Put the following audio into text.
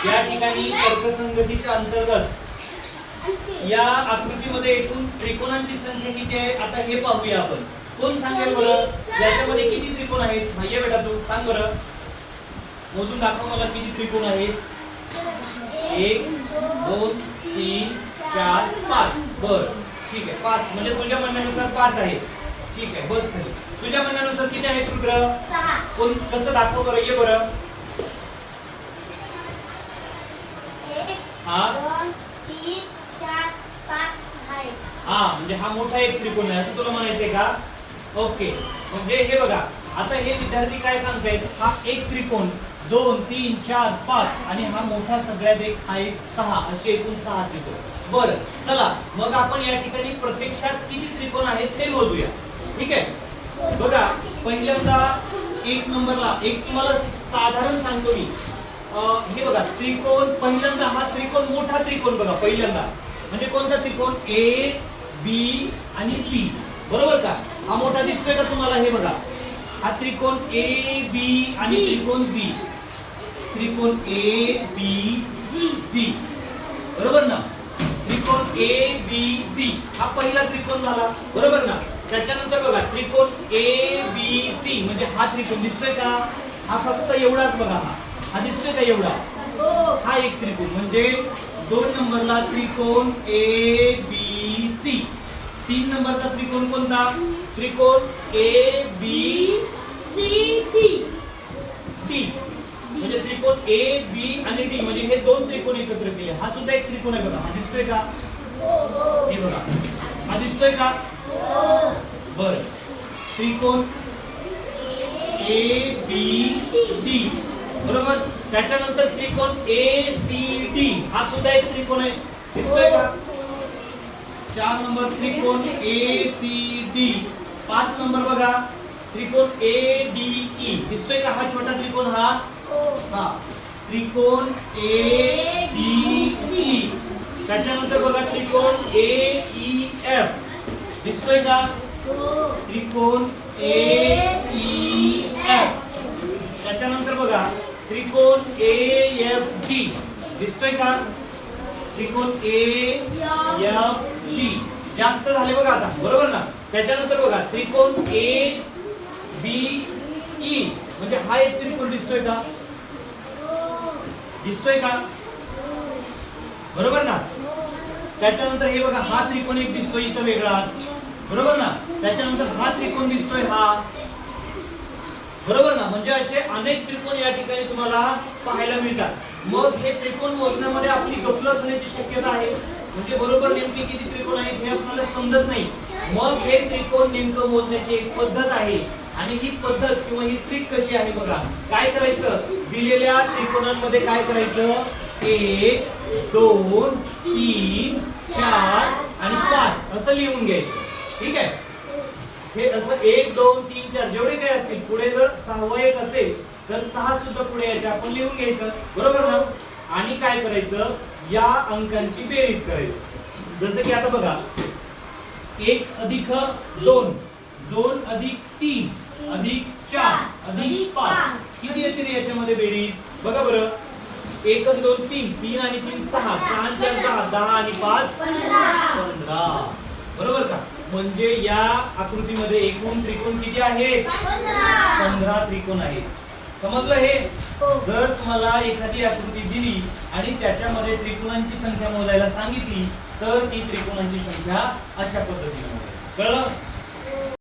या ठिकाणी तर्कसंगतीच्या अंतर्गत या आकृतीमध्ये एकूण त्रिकोणांची संख्या किती आहे आता हे पाहूया आपण. कोण सांगेल बरं याच्यामध्ये किती त्रिकोण आहेत? ये बेटा तू सांग बरं, मोजून दाखव मला किती त्रिकोण आहेत. 1 2 3 4 5. बर ठीक आहे 5 म्हणजे तुझ्या म्हणण्यानुसार 5 आहे. ठीक आहे बस खाली. तुझ्या म्हणण्यानुसार किती आहेत रुद्र? 6. कोण कसं दाखव बरं, ये बरं. 1 हा 2 3 4 5 आहे. हा म्हणजे हा मोठा एक त्रिकोण आहे असं तुला म्हणायचंय का? ओके म्हणजे हे बघा आता हे विद्यार्थी काय सांगतायत, हा एक त्रिकोण 2 3 4 5 आणि हा मोठा सगळ्यात एक हा एक 6 असे एकूण 6 त्रिकोण. बरं चला मग आपण या ठिकाणी प्रत्यक्षात किती त्रिकोण आहेत ते मोजूया. ठीक आहे बघा पहिल्यांदा 1 नंबरला एक तुम्हाला साधारण सांगतो मी. हे बघा त्रिकोण पहिल्यांदा हा त्रिकोण मोठा त्रिकोण बघा पहिल्यांदा म्हणजे कोणता त्रिकोण ए बी आणि बी बरोबर का? हा मोठा दिसतोय का तुम्हाला? हे बघा हा त्रिकोण ए बी आणि त्रिकोण बी, त्रिकोण ए बी जी बरोबर ना? त्रिकोण ए बी जी हा पहिला त्रिकोण झाला बरोबर ना? त्याच्यानंतर बघा त्रिकोण ए बी सी म्हणजे हा त्रिकोण दिसतोय का? हा फक्त एवढाच बघा, हा दिसतोय का एवढा? हा एक त्रिकोण म्हणजे 2 नंबरला त्रिकोण ए बी सी. 3 नंबरचा त्रिकोण कोणता? त्रिकोण A B C D C म्हणजे त्रिकोण ए बी आणि डी म्हणजे हे 2 त्रिकोण एकत्र केले. हा सुद्धा एक त्रिकोण आहे बघा, हा दिसतोय का? हे बघा हा दिसतोय का? बरं त्रिकोण ए बी डी बरोबर. त्याच्यानंतर त्रिकोण ए सी डी हा सुद्धा एक त्रिकोण आहे, दिसतोय का? 4 नंबर त्रिकोण ए सी डी. 5 नंबर बघा त्रिकोण ए डी ई दिसतोय का? हा छोटा त्रिकोण हा त्रिकोण ए डी सी. त्याच्यानंतर बघा त्रिकोण ए ई एफ दिसतोय का? त्रिकोण ए ई एफ. त्याच्यानंतर बघा त्रिकोण ए एफ जी दिसतोय का? त्रिकोण ए एफ जी. जास्त झाले बघा आता बरोबर ना? त्याच्यानंतर बघा त्रिकोण ए बी ई म्हणजे हा एक त्रिकोण दिसतोय का? दिसतोय का? बरोबर ना? त्याच्यानंतर हे बघा हा त्रिकोण एक दिसतोय इथं वेगळाच बरोबर ना? त्याच्यानंतर हा त्रिकोण दिसतोय हा बरोबर ना? म्हणजे असे अनेक त्रिकोण या ठिकाणी तुम्हाला पाहायला मिळतात. मग हे त्रिकोण मोजण्यामध्ये आपली गफलत होण्याची शक्यता आहे म्हणजे बरोबर नेमके किती त्रिकोण आहेत हे आपल्याला समजत नाही. मग हे त्रिकोण नेमकं मोजण्याची एक पद्धत आहे आणि ही पद्धत किंवा ही ट्रिक कशी आहे बघा. काय करायचं, दिलेल्या त्रिकोणांमध्ये काय करायचं 1 2 3 4 आणि 5 असं लिहून घ्यायचं. ठीक आहे हे असं 1 2 3 4 जेवढे काही असतील पुढे जर 6वा एक असेल तर 6 सुद्धा पुढे यायचे आपण लिहून घ्यायचं बरोबर ना? आणि काय करायचं या अंकांची बेरीज करायची. जसं की आता बघा 1 अधिक 2 2 अधिक 3 अधिक 4 अधिक 5 किती येते रे याच्यामध्ये बेरीज बघा बरं. 1 आणि 2 3 3 आणि 3 6 6 आणि 4 10 10 आणि 5 15 बरोबर का? म्हणजे या आकृतीमध्ये एकूण त्रिकोण किती आहेत? 15 त्रिकोण आहेत. समजलं हे? जर तुम्हाला एखादी आकृती दिली आणि त्याच्यामध्ये त्रिकोणांची संख्या मोजायला सांगितली तर ती त्रिकोणांची संख्या अशा पद्धतीने मोजायची. कळलं?